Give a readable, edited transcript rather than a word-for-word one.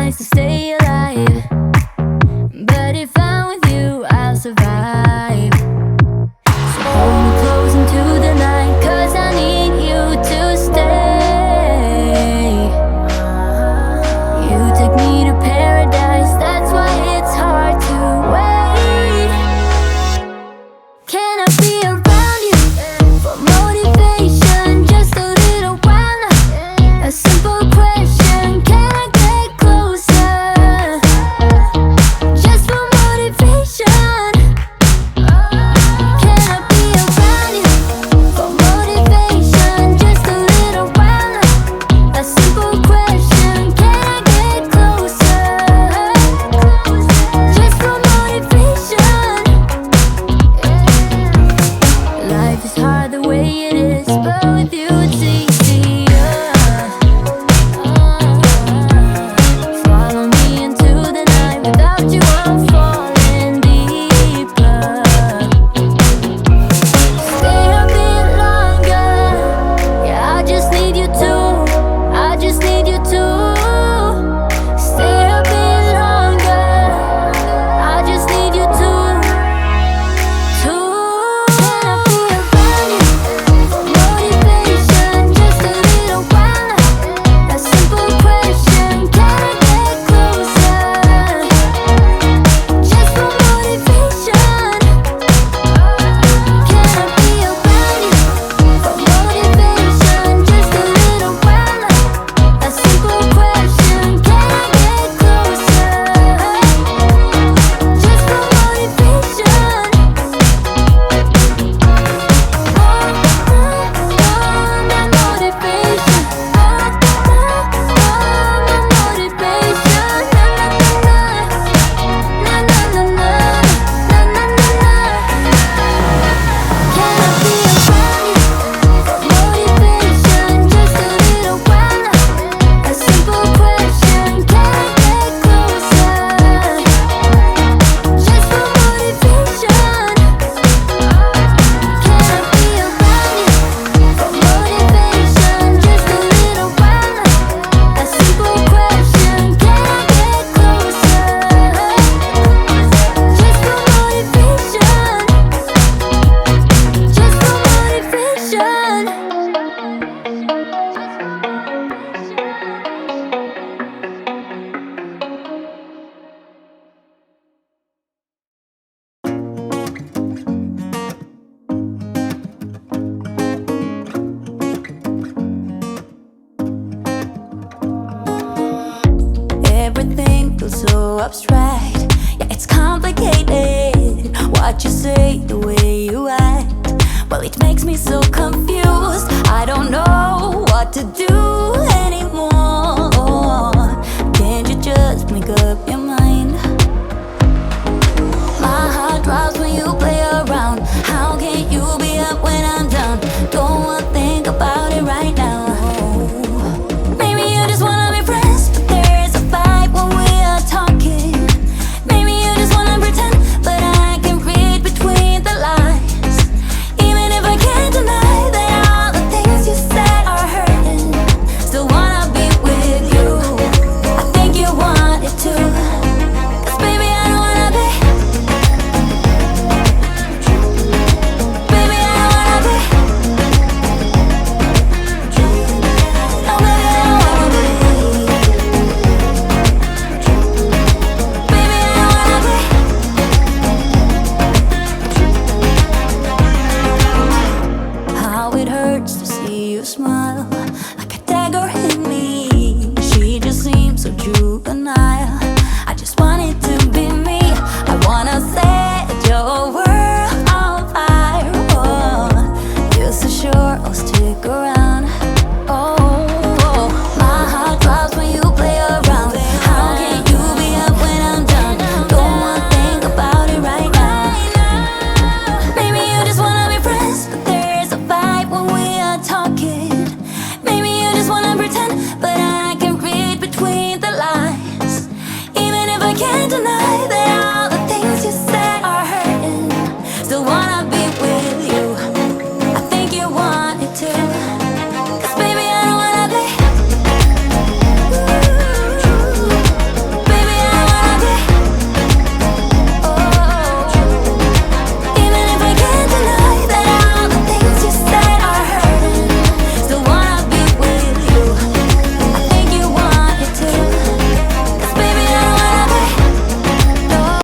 nice to stay alive, but if I'm with you, I'll survive. So hold me close into the night, 'cause I need you to stay. You take me to paradise, that's why it's hard to wait. Can I be around you for motivation? Just a little while now. A simple question, can I get closer? Just for motivation. Can I be around you for motivation? Just a little while now. A simple question, can I get closer? Just for motivation. Life is hard the way it is, but with you it's easier. Follow me into the night, without you I'm falling deeper. Stay a bit longer, yeah, I just need you to, I just need you to. Stay a bit longer, I just need you to. Can I be around you for motivation? Just a little while now. A simple question, can I get closer? Just for motivation. Can I be around you for motivation? Just a little while now. A simple question, can I get closer? Just for motivation. Everything feels so abstract, yeah, it's complicated. What you say, the way you act, well, it makes me so confused. I don't know what to do anymore. Can't you just make up your mind? My heart drops when you play around. How can you be up when I'm down? Don't wanna think about it right now. Maybe you just wanna be friends, but there's a fight when we are talking. Maybe you just wanna pretend, but I can read between the lines. Even if I can't deny that all the things you said are hurting, still wanna be with you. I think you want it too, 'cause baby I don't wanna be. Baby I don't wanna be. No baby I don't wanna be. Baby I don't wanna be. How it hurts to see you smile, like a dagger hit me. She just seems so juvenile. I just want it to be me. I wanna set your world on fire. Oh, you're so sure I'll stick around. Oh, my heart drops when you play around. How can you be up when I'm down? Don't wanna think about it right now. Maybe you just wanna be friends, but there's a fight when we are talking. Maybe you just wanna pretend, but I can read between the lines. Even if I can't deny